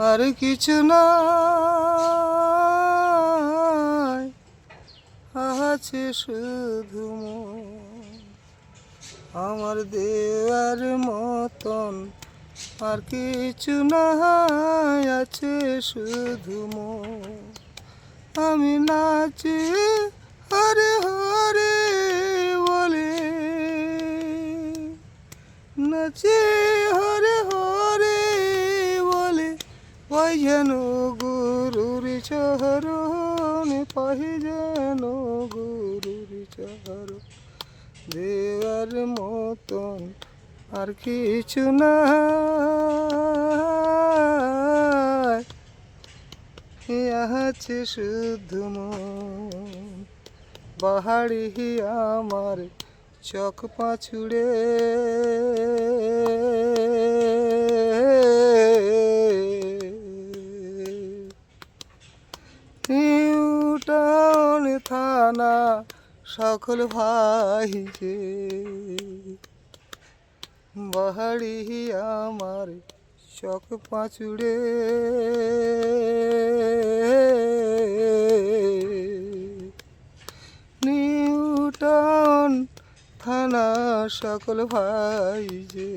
আর কিছু নাই, আছে শুধু মন। আমার দেওয়ার মতন আর কিছু নাই, আছে শুধু মন। আমি নাচি হরে হরে বলে, নাচি হরে হরে বলে, পাই যেন গুরুর চরণ, পাই যেন গুরুর চরণ। দেওয়ার মতন আর কিছু নাই, আছে শুধু মন। বাহারি আমার চোখ পাছুড়ে, নিউটাউন থানা সকল ভাই যে, বাহারি আমার চোখ পাছুড়ে। নিউটাউন থানা সকল ভাই যে,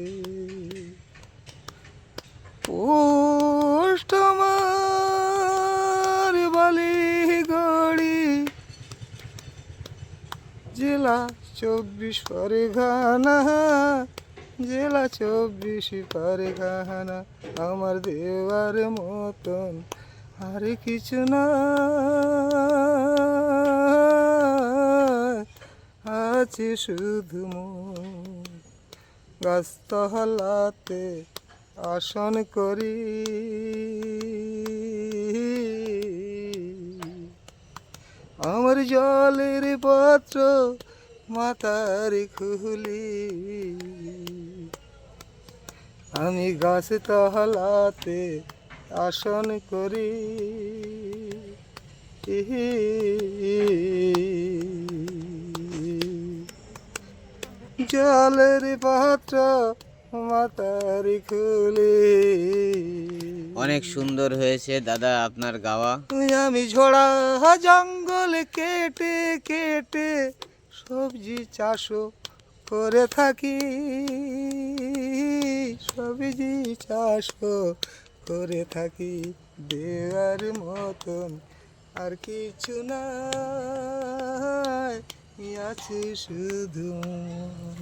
পোস্ট আমার বালিগড়ি, জেলা 24 পরগনা, জেলা 24 পরগনা। আমার দেওয়ার মতন আর কিছু না, আছে শুধু মন। গাছতলাতে আসন করি, আমার জলের পাত্র মাথার খুলি, আমি গাছতলাতে আসন করি। জলের পাত্র মাথার খুলি। অনেক সুন্দর হয়েছে দাদা আপনার গাওয়া। আমি ঝোড়া জঙ্গল কেটে কেটে সবজি চাষও করে থাকি, সবজি চাষও করে থাকি। দেওয়ার মতন আর কিছু নাই, আছে শুধু।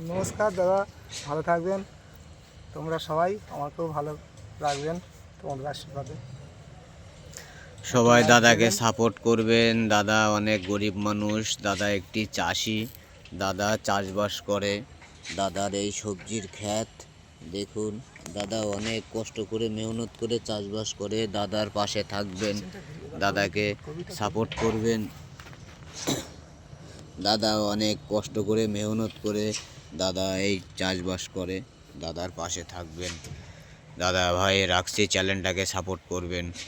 নমস্কার দাদা, ভালো থাকবেন তোমরা সবাই, আমাকেও ভালো রাখবেন তোমাদের আশীর্বাদে। সবাই দাদাকে সাপোর্ট করবেন। দাদা অনেক গরিব মানুষ, দাদা একটি চাষি, দাদা চাষবাস করে। দাদার এই সবজির ক্ষেত দেখুন, দাদা অনেক কষ্ট করে মেহনত করে চাষবাস করে। দাদার পাশে থাকবেন, দাদাকে সাপোর্ট করবেন। দাদা অনেক কষ্ট করে মেহনত করে দাদা এই চাষবাস করে, দাদার পাশে থাকবেন। দাদা ভাই রাখছি, চ্যানেলটাকে সাপোর্ট করবেন।